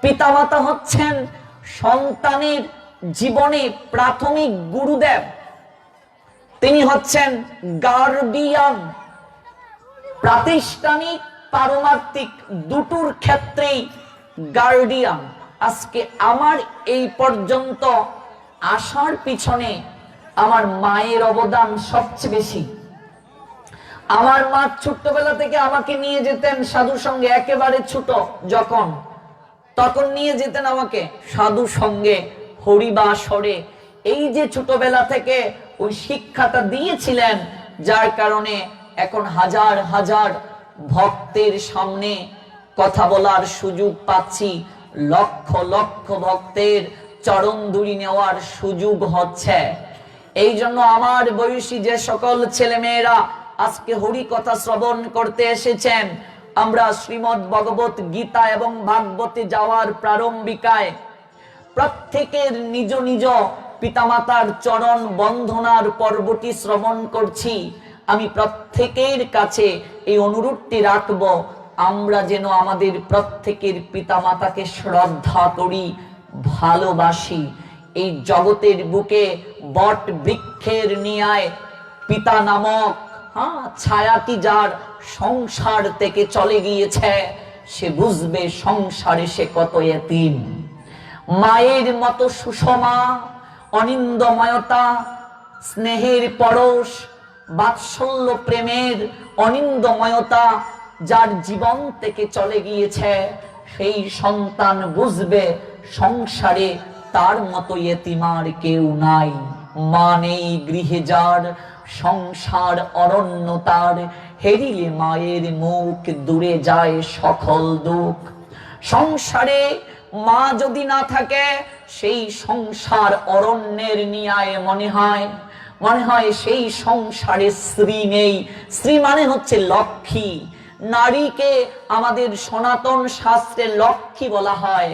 পিতামাতা হচ্ছেন সন্তানের জীবনে প্রাথমিক গুরুদেব, তিনি হচ্ছেন গার্ডিয়ান। প্রাতিষ্ঠানিক পারমার্থিক দুটোর ক্ষেত্রেই গার্ডিয়ান। আজকে আমার এই পর্যন্ত আসার পিছনে আমার মায়ের অবদান সবচেয়ে বেশি। আমার মা ছোট্টবেলা থেকে আমাকে নিয়ে যেতেন সাধু সঙ্গে, একেবারে ছোট যখন, তখন নিয়ে যেতেন আমাকে সাধু সঙ্গে হরিবাসরে। এই যে ছোটবেলা থেকে ওই শিক্ষাটা দিয়েছিলেন, যার কারণে এখন হাজার হাজার ভক্তের সামনে কথা বলার সুযোগ পাচ্ছি, লক্ষ লক্ষ ভক্তের চরণ ধুলি নেওয়ার সুযোগ হচ্ছে। এই জন্য আমার বয়সী যে সকল ছেলে মেয়েরা আজকে হরি কথা শ্রবণ করতে এসেছেন, আমরা শ্রীমদ্ ভগবত গীতা এবং ভাগবতে যাওয়ার প্রারম্ভিকায় প্রত্যেকের নিজ নিজ পিতামাতার চরণ বন্ধনার পর্বটি শ্রবণ করছি। আমি প্রত্যেকের কাছে এই অনুরোধটি রাখবো, আমরা যেন আমাদের প্রত্যেকের পিতামাতাকে শ্রদ্ধা করি, ভালোবাসি। এই জগতের বুকে বট বৃক্ষের ন্যায় পিতা নামক ছায়াটি যার সংসার থেকে চলে গিয়েছে, সে বুঝবে সংসারে সে কত এতিম। মায়ের মতো সুষমা, অনিন্দময়তা, স্নেহের পরশ, বাৎসল্য প্রেমের অনিন্দময়তা যার জীবন থেকে চলে গিয়েছে, সেই সন্তান বুঝবে সংসারে তার মতো এতিমার কেউ নাই। মা নেই গৃহে যার, সংসার অরণ্য তার, হেরিলে মায়ের মুখ দূরে যায় সকল দুঃখ। সংসারে মা যদি না থাকে, সেই সংসার অরণ্যের ন্যায় মনে হয় সেই সংসারে স্ত্রী নেই। স্ত্রী মানে হচ্ছে লক্ষ্মী। নারীকে আমাদের সনাতন শাস্ত্রে লক্ষ্মী বলা হয়।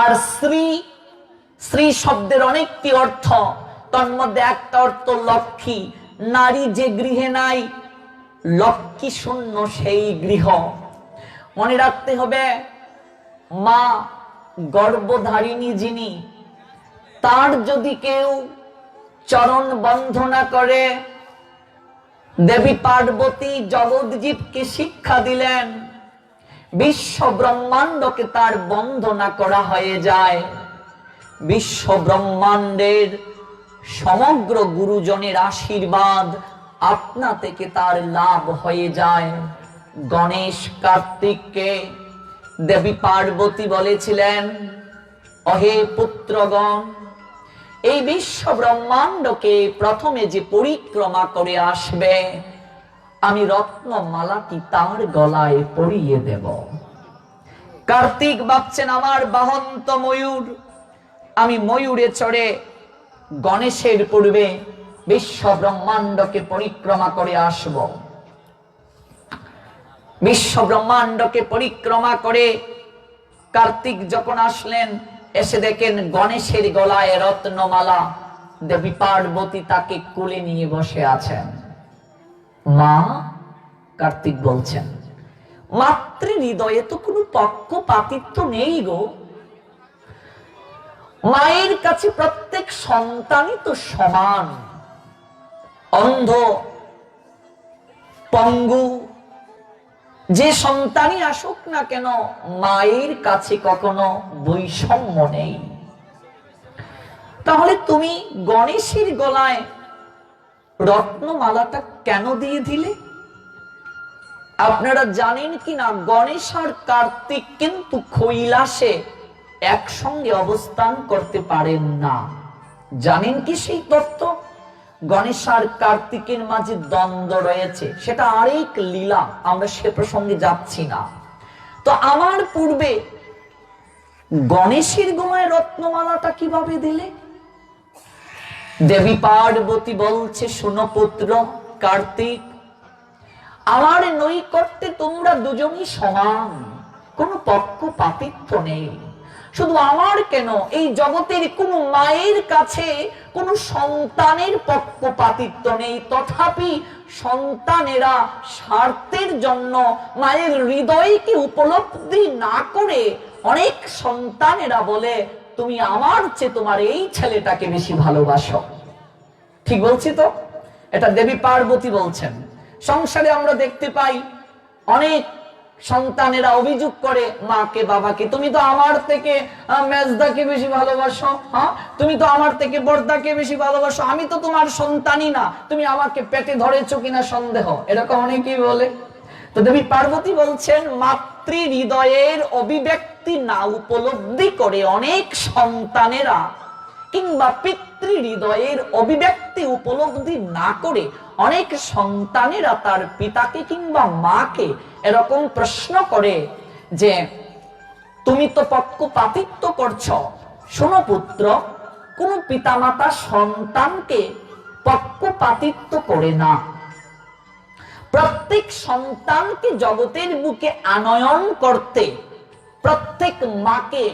আর স্ত্রী শব্দের অনেকটি অর্থ, তার মধ্যে একটা অর্থ লক্ষ্মী। নারী যে গৃহে নাই, লক্ষ্মী শূন্য সেই গৃহ। মনে রাখতে হবে, মা গর্ভধারিণী যিনি, তার যদি কেউ চরণ বন্ধনা করে, দেবী পার্বতী জগৎজীবকে শিক্ষা দিলেন, বিশ্ব ব্রহ্মাণ্ডকে তার বন্দনা করা হয়ে যায়। বিশ্ব ব্রহ্মাণ্ডের সমগ্র গুরুজনের আশীর্বাদ আপনা থেকে তার লাভ হয়ে যায়। গণেশ কার্তিককে দেবী পার্বতী বলেছিলেন, অহে পুত্রগণ, এই বিশ্ব ব্রহ্মাণ্ডকে প্রথমে যে পরিক্রমা করে আসবে, আমি রত্নমালাটি তার গলায় পরিয়ে দেব। কার্তিক ভাবছেন আমার বাহন তো ময়ূর, আমি ময়ূরে চড়ে গণেশের পূর্বে বিশ্ব ব্রহ্মাণ্ডকে পরিক্রমা করে আসব। বিশ্ব ব্রহ্মাণ্ডকে পরিক্রমা করে কার্তিক যখন আসলেন, এসে দেখেন গণেশের গলায় রত্নমালা, দেবী পার্বতী তাকে কোলে নিয়ে বসে আছেন। মা, কার্তিক বলছেন, মাতৃ হৃদয়ে তো কোনো পক্ষপাতিত্ব নেই গো। মায়ের কাছে প্রত্যেক সন্তানই তো সমান। অন্ধ, পঙ্গু যে সন্তানই আসুক না কেন, মায়ের কাছে কখনো বৈষম্য নেই। তাহলে তুমি গণেশের গলায় রত্নমালাটা কেন দিয়ে দিলে? আপনারা জানেন কি না, গণেশ আর কার্তিক কিন্তু কৈলাসে একসঙ্গে অবস্থান করতে পারেন না। জানেন কি সেই তত্ত্ব? গণেশ আর কার্তিকের মাঝে দ্বন্দ্ব রয়েছে, সেটা আরেক লীলা, আমরা সে প্রসঙ্গে যাচ্ছি না। তো আমার পূর্বে গণেশের গলায় রত্নমালাটা কিভাবে দিলে? দেবী পার্বতী বলছে, শোনো পুত্র কার্তিক, আমার নৈকট্যে তোমরা দুজনই সমান, কোনো পক্ষপাতিত্ব নেই। শুধু আমার কেন, এই জগতের কোন মায়ের কাছে কোন সন্তানের পক্ষপাতিত্ব নেই, তথাপি সন্তানেরা স্বার্থের জন্য মায়ের হৃদয়কে উপলব্ধি না করে অনেক সন্তানেরা বলে তুমি আমার চেয়ে তোমার এই ছেলেটাকে বেশি ভালোবাসো। ঠিক বলছি তো? এটা দেবী পার্বতী বলছেন। সংসারে আমরা দেখতে পাই অনেক সন্তানেরা অভিযোগ করে মাকে বাবাকে, তুমি তো আমার থেকে মেজদাকে বেশি ভালোবাসো, হ্যাঁ তুমি তো আমার থেকে বড়দাকে বেশি ভালোবাসো, আমি তো তোমার সন্তানই না, তুমি আমাকে পেটে ধরেছো কিনা সন্দেহ, এরকম অনেকেই বলে। তো দেবী পার্বতী বলছেন মাতৃ হৃদয়ের অভিব্যক্তি না উপলব্ধি করে অনেক সন্তানেরা, কিংবা পিতৃ হৃদয়ের অভিব্যক্তি উপলব্ধি না করে অনেক সন্তানেরা তার পিতাকে কিংবা মাকে এরকম প্রশ্ন করে যে তুমি তো পক্ষপাতিত্ব করছো। শোনো পুত্র, কোন পিতামাতা সন্তানকে পক্ষপাতিত্ব করে না। প্রত্যেক সন্তানকে জগতের বুকে আনয়ন করতে প্রত্যেক মাকে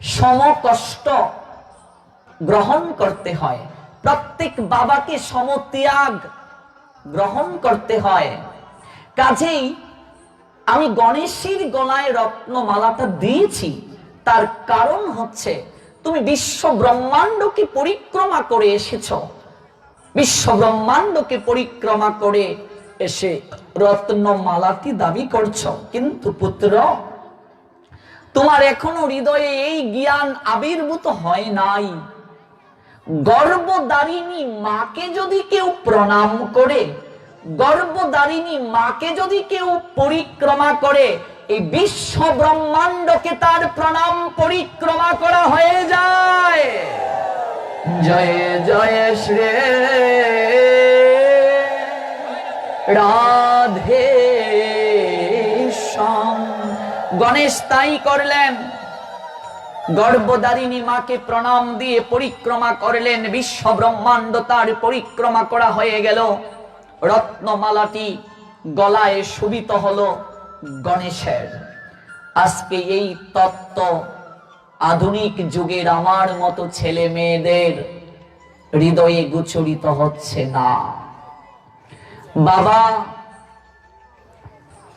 সমকষ্ট গ্রহণ করতে হয়, প্রত্যেক বাবাকে সমত্যাগ গ্রহণ করতে হয়। কাজেই আমি গণেশের গলায় রত্নমালাটা দিয়েছি, তার কারণ হচ্ছে তুমি বিশ্ব ব্রহ্মাণ্ডকে পরিক্রমা করে এসেছো, বিশ্ব ব্রহ্মাণ্ডকে পরিক্রমা করে এসে রত্নমালাটি দাবি করছো, কিন্তু পুত্র তোমার এখনো হৃদয়ে এই জ্ঞান আবির্ভূত হয় নাই। গর্ভধারিণী মাকে যদি কেউ প্রণাম করে, গর্ভধারিণী মাকে যদি কেউ পরিক্রমা করে, এই বিশ্ব ব্রহ্মাণ্ডকে তার প্রণাম পরিক্রমা করা হয়ে যায়। জয় জয় শ্রী রাধে শ্যাম। গণেশ তাই করলেন, গর্ভধারিণী মাকে প্রণাম দিয়ে পরিক্রমা করলেন, বিশ্ব ব্রহ্মাণ্ড তার পরিক্রমা করা হয়ে গেল। রত্নমালাটি গলায় শোভিত হলো গণেশের। আজকে এই তত্ত্ব আধুনিক যুগের আমার মতো ছেলে মেয়েদের হৃদয়ে গোচরিত হচ্ছে না। বাবা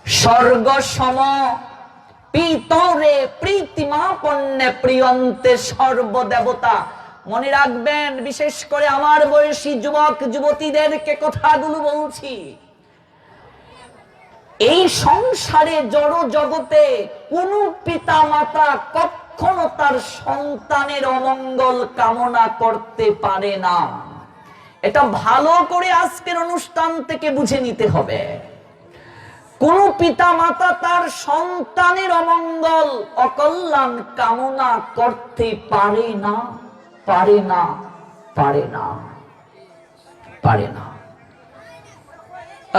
স্বর্গ সম পিতরে প্রীতিমাপন্নে প্রিয়ন্তে সর্বদেবতা। মনে রাখবেন, বিশেষ করে আমার বয়সী যুবক যুবতীদেরকে কথাগুলো বলছি। এই সংসারে জড় জগতে কোন পিতা মাতা কখনো তার সন্তানের অমঙ্গল কামনা করতে পারে না। এটা ভালো করে আজকের অনুষ্ঠান থেকে বুঝে নিতে হবে। কোন পিতা মাতা তার সন্তানের অমঙ্গল অকল্যাণ কামনা করতে পারে না, পারে না, পারে না, পারে না।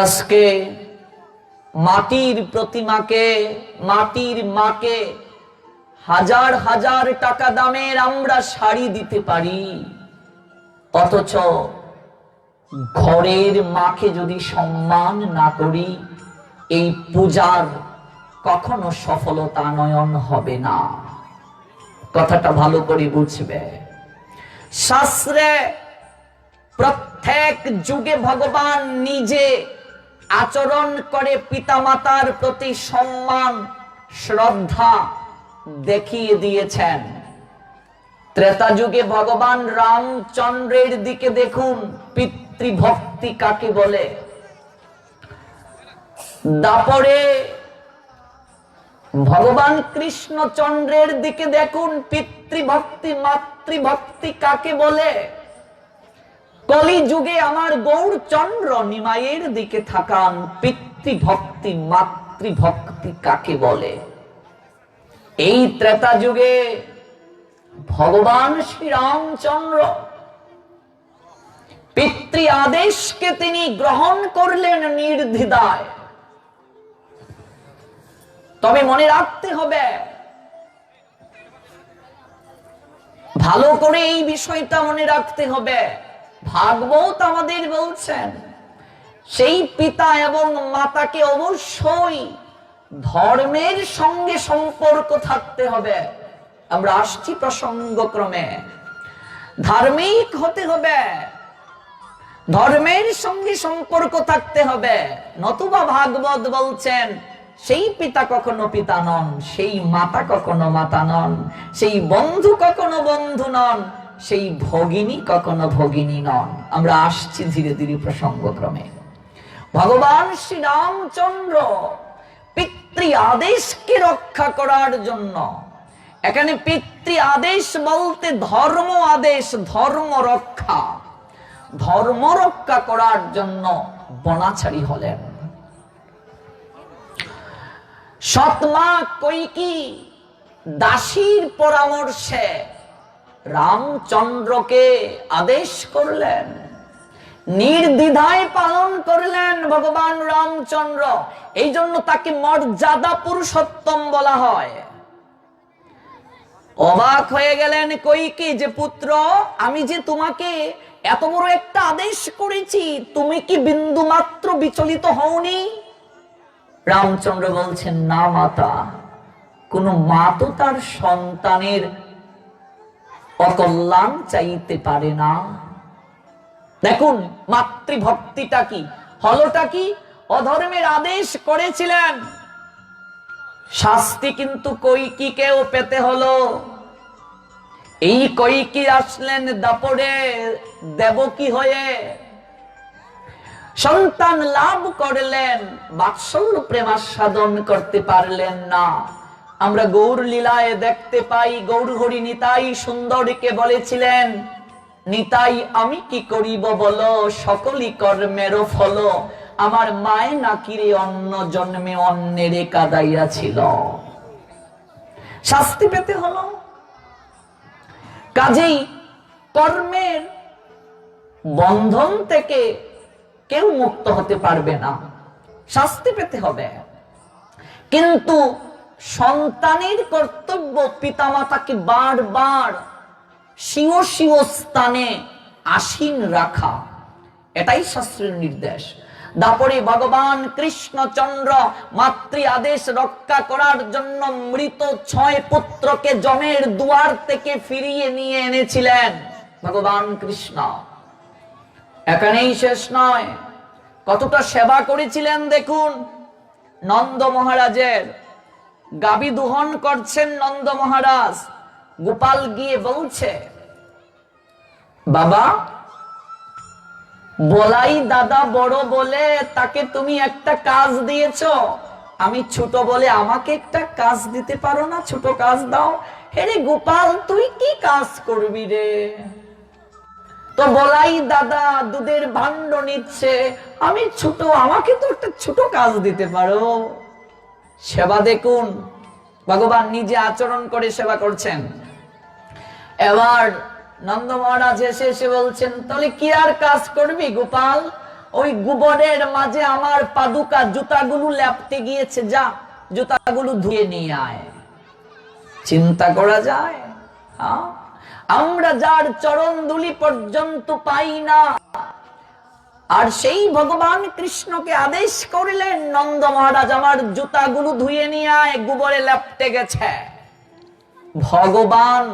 আজকে মাটির প্রতিমাকে, মাটির মাকে হাজার হাজার টাকা দামের আমরা শাড়ি দিতে পারি, অথচ ঘরের মাকে যদি সম্মান না করি, এই পূজার কখনো সফলতা নয়ন হবে না। কথাটা ভালো করে বুঝবে। শাস্ত্রে প্রত্যেক যুগে ভগবান নিজে আচরণ করে পিতামাতার প্রতি সম্মান শ্রদ্ধা দেখিয়ে দিয়েছেন। ত্রেতা যুগে ভগবান রামচন্দ্রের দিকে দেখুন, পিতৃভক্তি কাকে বলে। দাপরে ভগবান কৃষ্ণচন্দ্রের দিকে দেখুন, পিতৃভক্তি মাতৃভক্তি কাকে বলে। কলি যুগে আমার গৌরচন্দ্র নিমাইয়ের দিকে থাকান, পিতৃভক্তি মাতৃভক্তি কাকে বলে। এই ত্রেতা যুগে ভগবান শ্রী রামচন্দ্র পিতৃ আদেশকে তিনি গ্রহণ করলেন নির্দ্বিধায়। তবে মনে রাখতে হবে, ভালো করে এই বিষয়টা মনে রাখতে হবে, ভাগবত আমাদের বলছেন সেই পিতা এবং মাতাকে অবশ্যই ধর্মের সঙ্গে সম্পর্ক থাকতে হবে। আমরা আসছি প্রসঙ্গক্রমে। ধার্মিক হতে হবে, ধর্মের সঙ্গে সম্পর্ক থাকতে হবে, নতুবা ভাগবত বলছেন সেই পিতা কখনো পিতা নন, সেই মাতা কখনো মাতা নন, সেই বন্ধু কখনো বন্ধু নন, সেই ভগিনী কখনো ভগিনী নন। আমরা আসছি ধীরে ধীরে প্রসঙ্গক্রমে। ভগবান শ্রী রামচন্দ্র পিতৃ আদেশকে রক্ষা করার জন্য, এখানে পিতৃ আদেশ বলতে ধর্ম আদেশ, ধর্ম রক্ষা, ধর্ম রক্ষা করার জন্য বনাচারী হলেন। সৎমা কইকি দাসীর পরামর্শে রামচন্দ্রকে আদেশ করলেন, নির্দ্বিধায় পালন করলেন ভগবান রামচন্দ্র। এই জন্য তাকে মর্যাদা পুরুষোত্তম বলা হয়। অবাক হয়ে গেলেন কইকি যে পুত্র, আমি যে তোমাকে এত বড় একটা আদেশ করেছি, তুমি কি বিন্দু মাত্র বিচলিত হওনি? রামচন্দ্র বলছেন, না মাতা, কোন মা তো তার সন্তানের অকল্যাণ চাইতে পারে না। দেখুন মাতৃভক্তিটা কি, হলোটা কি? অধর্মের আদেশ করেছিলেন, শাস্তি কিন্তু কইকিকেও পেতে হলো। এই কইকি আসলেন দাপরে দেবকী হয়ে, সন্তান লাভ করলেন, বাৎসল্য প্রেমাস্বাদন করতে পারলেন না। আমরা গৌর লীলায় দেখতে পাই, গৌর হরি নিতাই সুন্দরীকে বলেছিলেন, নিতাই আমি কি করিব বলো, সকলই কর্মের ফল, আমার মায় নাকিরে অন্য জন্মে অন্যেরে কাদাইয়াছিল। শাস্তি পেতে হলো। কাজেই কর্মের বন্ধন থেকে কেউ মুক্ত হতে পারবে না, শাস্তি পেতে হবে। কিন্তু সন্তানের কর্তব্য পিতামাতাকে বারবার স্বীয় স্বীয় স্থানে আসীন রাখা, এটাই শাস্ত্রের নির্দেশ। তারপরে ভগবান কৃষ্ণচন্দ্র মাতৃ আদেশ রক্ষা করার জন্য মৃত 6 পুত্রকে যমের দুয়ার থেকে ফিরিয়ে নিয়ে এনেছিলেন ভগবান কৃষ্ণ। এখানেই শেষ নয়, কতটা সেবা করেছিলেন দেখুন। নন্দ মহারাজের গাবি দুহন করছেন নন্দ মহারাজ, গোপাল গিয়ে বলছে, বাবা বলাই দাদা বড় বলে তাকে তুমি একটা কাজ দিয়েছো, আমি ছোট বলে আমাকে একটা কাজ দিতে পারো না, ছোট কাজ দাও। হেরে গোপাল তুই কি কাজ করবি রে? তো বলাই দাদা দুধের ভাণ্ড নিচ্ছে, আমি ছোট, আমাকে তো একটা ছোট কাজ দিতে পারো। সেবা দেখুন, ভগবান নিজে আচরণ করে সেবা করছেন। এবার নন্দ মহারাজ এসে বলছেন, তাহলে কি আর কাজ করবি গোপাল? ওই গোবরের মাঝে আমার পাদুকা জুতাগুলো লেপতে গিয়েছে, যা জুতাগুলো ধুয়ে নিয়ে আয়। চিন্তা করা যায়? আমরা যার চরণ ধুলি পর্যন্ত পাই না, আর সেই ভগবান কৃষ্ণকে আদেশ করলেন, নন্দ মহারাজ আমার জুতাগুলো ধুয়ে নিয়ে আয়, গোবরে লেপটে গেছে। ভগবান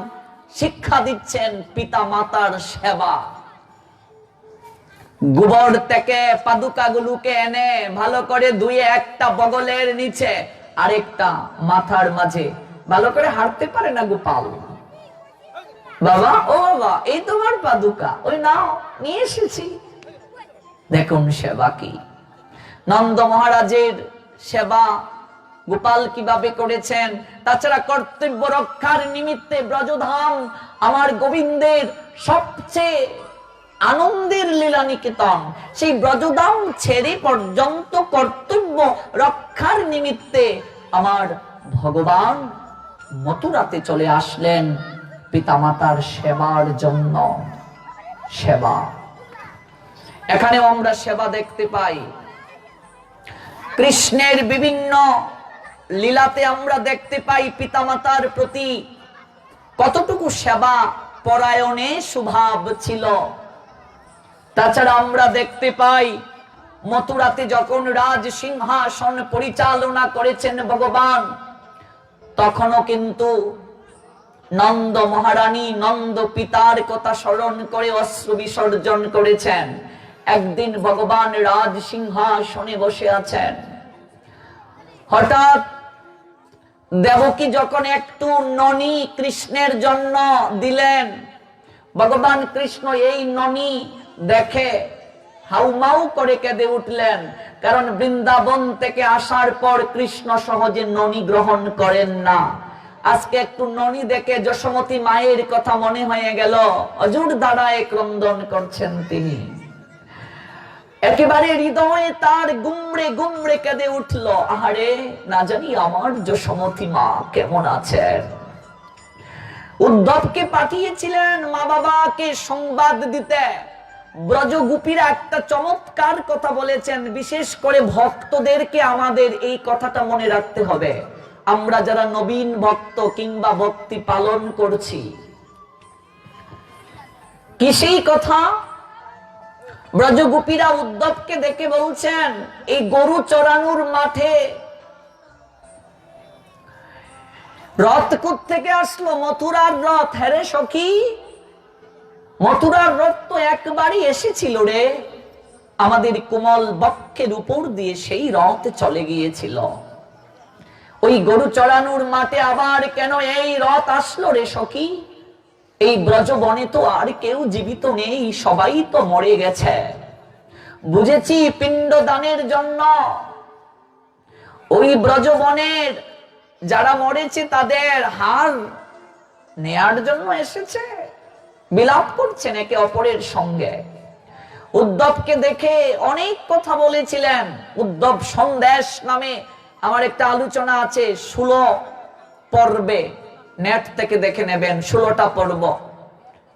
শিক্ষা দিচ্ছেন পিতা মাতার সেবা। গোবর থেকে পাদুকাগুলোকে এনে ভালো করে ধুয়ে একটা বগলের নিচে আরেকটা মাথার মাঝে, ভালো করে হাঁটতে পারে না গোপাল। বাবা, ও বাবা, এই তোমার পাদুকা, ওই নাও, নিয়ে এসেছি। দেখুন সেবা কি। নন্দ মহারাজের সেবা গোপাল কিভাবে করেছেন। তাছাড়া কর্তব্য রক্ষার নিমিত্তে ব্রজধাম আমার গোবিন্দের সবচেয়ে আনন্দের লীলা নিকেতন, সেই ব্রজধাম ছেড়ে পর্যন্ত কর্তব্য রক্ষার নিমিত্তে আমার ভগবান মথুরাতে চলে আসলেন পিতামাতার সেবার জন্য। সেবা, এখানেও আমরা সেবা দেখতে পাই। কৃষ্ণের বিভিন্ন লীলাতে আমরা দেখতে পাই পিতামাতার প্রতি কতটুকু সেবা পরায়ণে স্বভাব ছিল। তাছাড়া আমরা দেখতে পাই মথুরাতে যখন রাজ সিংহাসন পরিচালনা করেছেন ভগবান, তখনও কিন্তু নন্দ মহারানী নন্দ পিতার কথা স্মরণ করে অশ্রু বিসর্জন করেছেন। একদিন ভগবান রাজ সিংহাসনে বসে আছেন, হঠাৎ দেবকী যখন একটু ননি কৃষ্ণের জন্য দিলেন, ভগবান কৃষ্ণ এই ননি দেখে হাউমাউ করে কেঁদে উঠলেন। কারণ বৃন্দাবন থেকে আসার পর কৃষ্ণ সহজে ননি গ্রহণ করেন না। আজকে একটু ননি দেখে যশোমতী মায়ের কথা মনে হয়ে গেল, অজুর দ্বারায় ক্রন্দন করছেন তিনি। একেবারে হৃদয়ে তার গুমড়ে গুমড়ে কেঁদে উঠল, আহারে না জানি আমার যশোমতী মা কেমন আছেন। উদ্ধবকে পাঠিয়েছিলেন মা বাবাকে সংবাদ দিতে। ব্রজগোপীরা একটা চমৎকার কথা বলেছেন, বিশেষ করে ভক্তদেরকে আমাদের এই কথাটা মনে রাখতে হবে। আমরা যারা নবীন ভক্ত কিংবা ভক্তি পালন করছি, কি সেই কথা? ব্রজগোপীরা উদ্ধবকে দেখে বলছেন, এই গরু চড়ানোর মাঠে রথ থেকে আসলো, মথুরার রথ। হ্যাঁ রে সখী, মথুরার রথ তো একবারই এসেছিল রে, আমাদের কোমল বক্ষের উপর দিয়ে সেই রথ চলে গিয়েছিল। ওই গরু চড়ানোর মাঠে আবার কেন এই রথ আসলো রে সখী? এই ব্রজবনে তো আর কেউ জীবিত নেই, সবাই তো মরে গেছে। বুঝেছি পিণ্ডদানের জন্য ওই ব্রজবনের যারা মরেছে তাদের হাড় নেয়ার জন্য এসেছে। বিলাপ করছেন একে অপরের সঙ্গে। উদ্ধবকে দেখে অনেক কথা বলেছিলেন। উদ্ধব সন্দেশ নামে আমার একটা আলোচনা আছে 16 পর্বে, নেট থেকে দেখে নেবেন, 16টা পর্ব,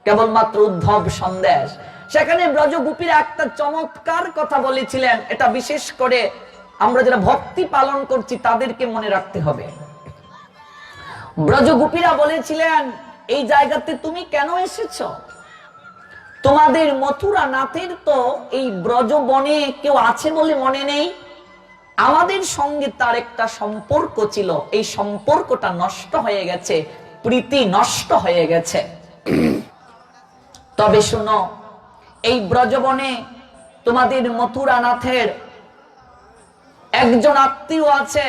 কেবলমাত্র উদ্ধব সন্দেশ। সেখানে ব্রজগোপীরা একটা চমৎকার কথা বলেছিলেন। এটা বিশেষ করে আমরা যারা ভক্তি পালন করছি তাদেরকে মনে রাখতে হবে। ব্রজগোপীরা বলেছিলেন, এই জায়গাতে তুমি কেন এসেছ? তোমাদের মথুরা নাথের তো এই ব্রজবনে কেউ আছে বলে মনে নেই। আমাদের সঙ্গে তার একটা সম্পর্ক ছিল, এই সম্পর্কটা নষ্ট হয়ে গেছে, প্রীতি নষ্ট হয়ে গেছে। তবে শুনো, এই ব্রজবনে তোমাদের মথুরা নাথের একজন আত্মীয় আছে।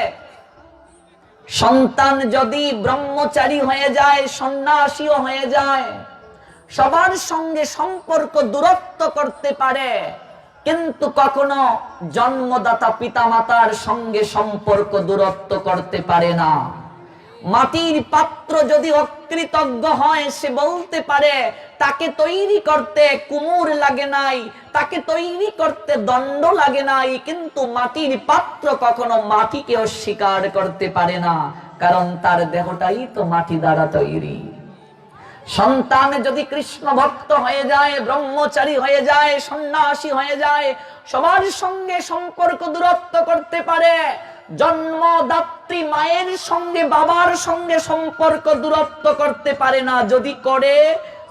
সন্তান যদি ব্রহ্মচারী হয়ে যায়, সন্ন্যাসীও হয়ে যায়, সবার সঙ্গে সম্পর্ক দূরত্ব করতে পারে, কিন্তু কখনো জন্মদাতা পিতামাতার সঙ্গে সম্পর্ক দূরত্ব করতে পারে না। মাটির পাত্র যদি অকৃতজ্ঞ হয়, সে বলতে পারে তাকে তৈরি করতে কুমোর লাগে নাই, তাকে তৈরি করতে দণ্ড লাগে নাই, কিন্তু মাটির পাত্র কখনো মাটিকে অস্বীকার করতে পারে না, কারণ তার দেহটাই তো মাটি দ্বারা তৈরি। সন্তান যদি কৃষ্ণ ভক্ত হয়ে যায়, ব্রহ্মচারী হয়ে যায়, সন্ন্যাসী হয়ে যায়, সবার সঙ্গে সম্পর্ক দূরত্ব করতে পারে। জন্মদাত্রী মায়ের সঙ্গে বাবার সঙ্গে সম্পর্ক দূরত্ব করতে পারে না। যদি করে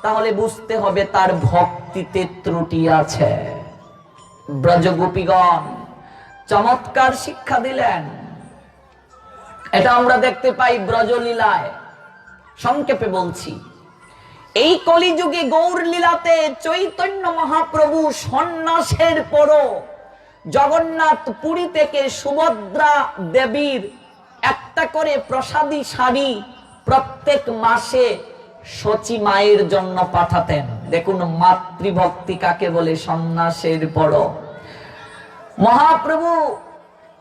তাহলে বুঝতে হবে তার ভক্তিতে ত্রুটি আছে। ব্রজগোপীগণ চমৎকার শিক্ষা দিলেন। এটা আমরা দেখতে পাই ব্রজলীলায়। সংক্ষেপে বলছি, এই কলিযুগে গৌর লীলাতে চৈতন্য মহাপ্রভু সন্ন্যাসের পরও জগন্নাথ পুরী থেকে সুভদ্রা দেবীর একটা করে প্রসাদী শাড়ি প্রত্যেক মাসে সচী মায়ের জন্য পাঠাতেন। দেখুন মাতৃভক্তি কাকে বলে। সন্ন্যাসের পরও মহাপ্রভু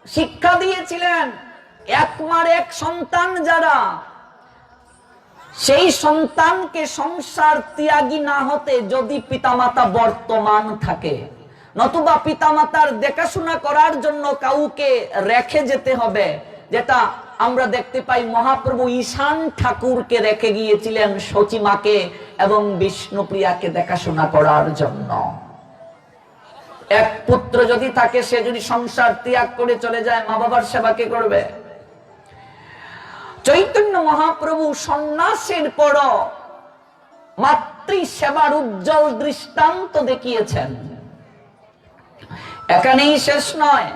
শিক্ষা দিয়েছিলেন, একমার এক সন্তান যারা, সেই সন্তানকে সংসার ত্যাগী না হতে যদি পিতামাতা বর্তমান থাকে, নতুবা পিতামাতার দেখাশোনা করার জন্য কাউকে রেখে যেতে হবে। যেটা আমরা দেখতে পাই মহাপ্রভু ঈশান ঠাকুরকে রেখে গিয়েছিলেন সচিমাকে এবং বিষ্ণুপ্রিয়াকে দেখাশোনা করার জন্য। এক পুত্র যদি থাকে, সে যদি সংসার ত্যাগ করে চলে যায়, মা বাবার সেবা কে করবে? চৈতন্য মহাপ্রভু সন্ন্যাসের পর মাতৃ সেবার উজ্জ্বল দৃষ্টান্ত দেখিয়েছেন। এখানেই শেষ নয়।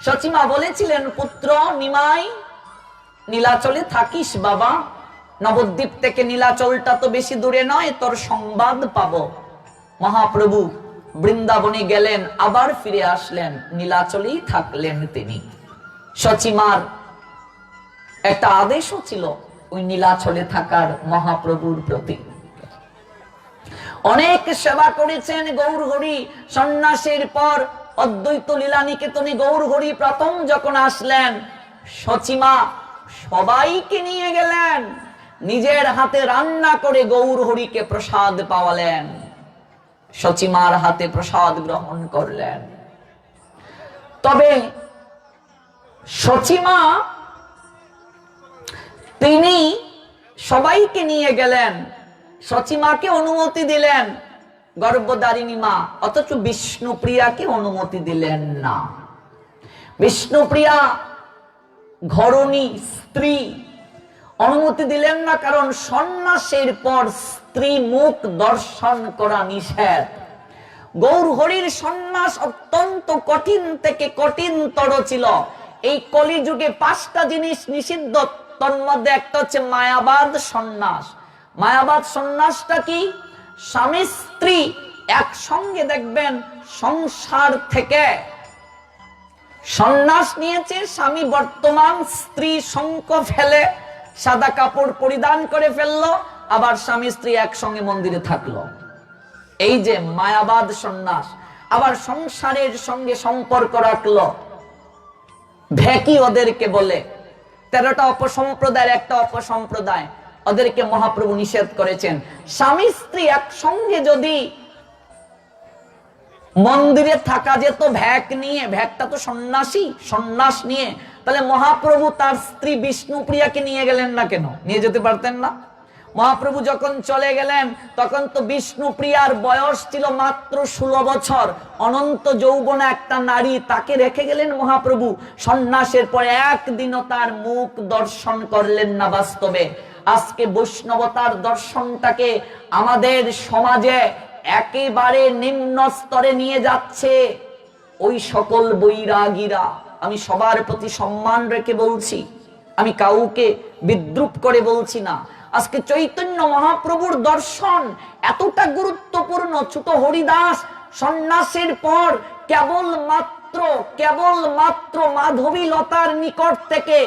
সচিমা বলেছিলেন, পুত্র নিমাই নীলাচলে থাকিস বাবা, নবদ্বীপ থেকে নীলাচলটা তো বেশি দূরে নয়, তোর সংবাদ পাবো। মহাপ্রভু বৃন্দাবনে গেলেন, আবার ফিরে আসলেন, নীলাচলেই থাকলেন তিনি। সচিমার একটা আদেশও ছিল ওই নীলাচলে থাকার মহাপ্রভুর প্রতি। অনেক সেবা করেছেন গৌরহরি। সন্ন্যাসের পর অদ্বৈত লীলা নিকেতনে গৌরহরি প্রথম যখন আসলেন, সচিমা সবাইকে নিয়ে গেলেন, নিজের হাতে রান্না করে গৌরহরিকে প্রসাদ পাওয়ালেন, সচিমার হাতে প্রসাদ গ্রহণ করলেন। তবে সচিমা তিনি সবাইকে নিয়ে গেলেন, সচিমাকে অনুমতি দিলেন, গর্ভধারিণী মা, অথচ বিষ্ণুপ্রিয়াকে অনুমতি দিলেন না। বিষ্ণুপ্রিয়া ঘরণী স্ত্রী, অনুমতি দিলেন না, কারণ সন্ন্যাসের পর স্ত্রী মুখ দর্শন করা নিষেধ। গৌরহরির সন্ন্যাস অত্যন্ত কঠিন থেকে কঠিনতর ছিল। এই কলিযুগে 5টা জিনিস নিষিদ্ধ, তন্মধ্যে একটা হচ্ছে মায়াবাদ সন্ন্যাস। মায়াবাদ সন্ন্যাসটা কি? স্বামী স্ত্রী একসঙ্গে দেখবেন সংসার থেকে সন্ন্যাস নিয়েছে, স্বামী বর্তমান, স্ত্রী শঙ্খ ফেলে সাদা কাপড় পরিধান করে ফেললো, আবার স্বামী স্ত্রী একসঙ্গে মন্দিরে থাকলো। এই যে মায়াবাদ সন্ন্যাস। আবার সংসারের সঙ্গে সম্পর্ক রাখলো, ভেকি ওদেরকে বলে। 13টা অপসম্প্রদায়ের একটা অপসম্প্রদায়, ওদেরকে মহাপ্রভু নিষেধ করেছেন। স্বামী স্ত্রী একসঙ্গে যদি মন্দিরে থাকা যেত ভ্যাক নিয়ে, ভ্যাকটা তো সন্ন্যাসী, সন্ন্যাস নিয়ে, তাহলে মহাপ্রভু তার স্ত্রী বিষ্ণুপ্রিয়াকে নিয়ে গেলেন না কেন? নিয়ে যেতে পারতেন না? মহাপ্রভু যখন চলে গেলেন তখন তো বিষ্ণুপ্রিয়ার বয়স ছিল মাত্র 16 বছর, অনন্ত যৌবনা একটা নারী, তাকে রেখে গেলেন মহাপ্রভু। সন্ন্যাসের পর একদিনও তার মুখ দর্শন করলেন না বাস্তবে। আজকে বৈষ্ণবতার দর্শনটাকে আমাদের সমাজে একেবারে নিম্ন স্তরে নিয়ে যাচ্ছে ওই সকল বৈরাগীরা। আমি সবার প্রতি সম্মান রেখে বলছি, আমি কাউকে বিদ্রুপ করে বলছি না। আজকে চৈতন্য মহাপ্রভুর দর্শন এতটা গুরুত্বপূর্ণ। ছোট হরিদাস সন্ন্যাসের পর কেবলমাত্র মাধবী লতার নিকট থেকে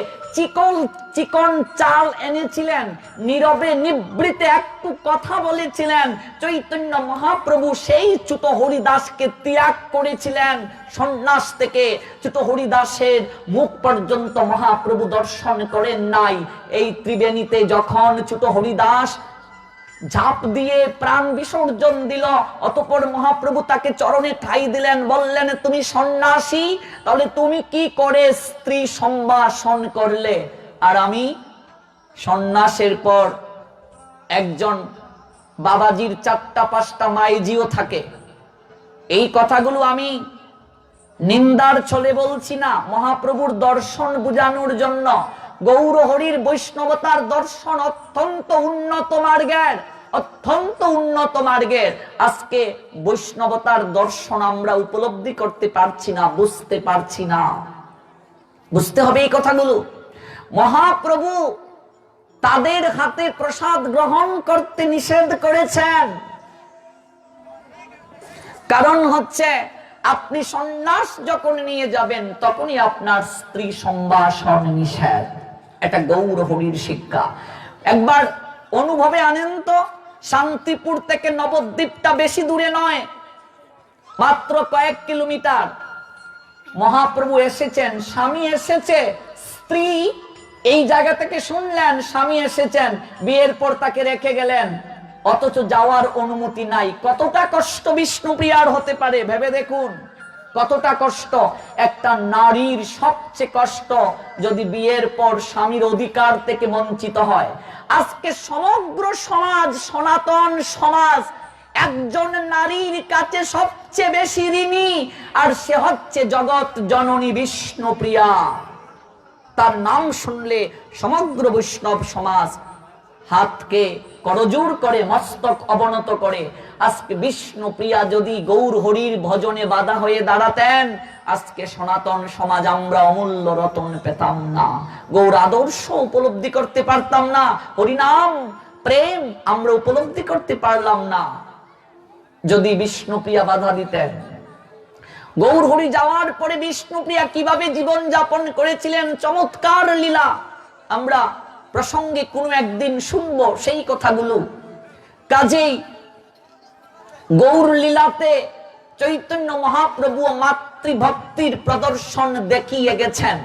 চিকন চাল এনেছিলেন, নীরবে নিবৃতে একটু কথা বলেছিলেন। চৈতন্য মহাপ্রভু সেই ছোট হরিদাসকে ত্যাগ করেছিলেন সন্ন্যাস থেকে। ছোট হরিদাসের মুখ পর্যন্ত মহাপ্রভু দর্শন করেন নাই। এই ত্রিবেণীতে যখন ছোট হরিদাস ঝাঁপ দিয়ে প্রাণ বিসর্জন দিল, অতঃপর মহাপ্রভু তাকে চরণে ঠাই দিলেন, বললেন, তুমি সন্ন্যাসী, তাহলে তুমি কি করে স্ত্রী সম্ভাষণ করলে? আর আমি সন্ন্যাসের পর একজন বাবাজির 4টা-5টা মাইজিও থাকে। এই কথাগুলো আমি নিন্দার ছলে বলছি না, মহাপ্রভুর দর্শন বুঝানোর জন্য। গৌরহরির বৈষ্ণবতার দর্শন অত্যন্ত উন্নত মার্গের, অত্যন্ত উন্নত মার্গের। আজকে বৈষ্ণবতার দর্শন আমরা উপলব্ধি করতে পারছি না, বুঝতে পারছি না। বুঝতে হবে এই কথাগুলো। মহাপ্রভু তাদের হাতে প্রসাদ গ্রহণ করতে নিষেধ করেছেন। কারণ হচ্ছে, আপনি সন্ন্যাস যখন নিয়ে যাবেন তখনই আপনার স্ত্রী সম্ভাষণ নিষেধ। এটা গৌরহরির শিক্ষা। একবার অনুভবে আনেন তো, শান্তিপুর থেকে নবদ্বীপটা বেশি দূরে নয়, মাত্র কয়েক কিলোমিটার। মহাপ্রভু এসেছেন, স্বামী এসেছে, স্ত্রী এই জায়গা থেকে শুনলেন স্বামী এসেছেন, বিয়ের পর তাকে রেখে গেলেন, অথচ যাওয়ার অনুমতি নাই। কতটা কষ্ট বিষ্ণুপ্রিয়ার হতে পারে ভেবে দেখুন, কতটা কষ্ট। একটা নারীর সবচেয়ে কষ্ট যদি বিয়ের পর স্বামীর অধিকার থেকে বঞ্চিত হয়। আজকে সমগ্র সমাজ, সনাতন সমাজ একজন নারীর কাছে সবচেয়ে বেশি ঋণী, আর সে হচ্ছে জগৎ জননী বিষ্ণুপ্রিয়া। তার নাম শুনলে সমগ্র বৈষ্ণব সমাজ হাতকে করজোড় করে মস্তক অবনত করে আজকে বিষ্ণুপ্রিয়া যদি গৌর হরির ভজনে বাধা হয়ে দাঁড়াতেন, আজকে সনাতন সমাজ আমরা অমূল্য রতন পেতাম না, গৌর আদর্শ উপলব্ধি করতে পারতাম না, হরিনাম প্রেম আমরা উপলব্ধি করতে পারলাম না যদি বিষ্ণুপ্রিয়া বাধা দিতেন। গৌর হরি যাওয়ার পরে বিষ্ণুপ্রিয়া কিভাবে জীবন যাপন করেছিলেন, চমৎকার লীলা আমরা প্রসঙ্গে কোনো একদিন শুনবো সেই কথাগুলো। কাজেই গৌর লীলাতে চৈতন্য মহাপ্রভু মাতৃভক্তির প্রদর্শন দেখিয়ে গেছেন।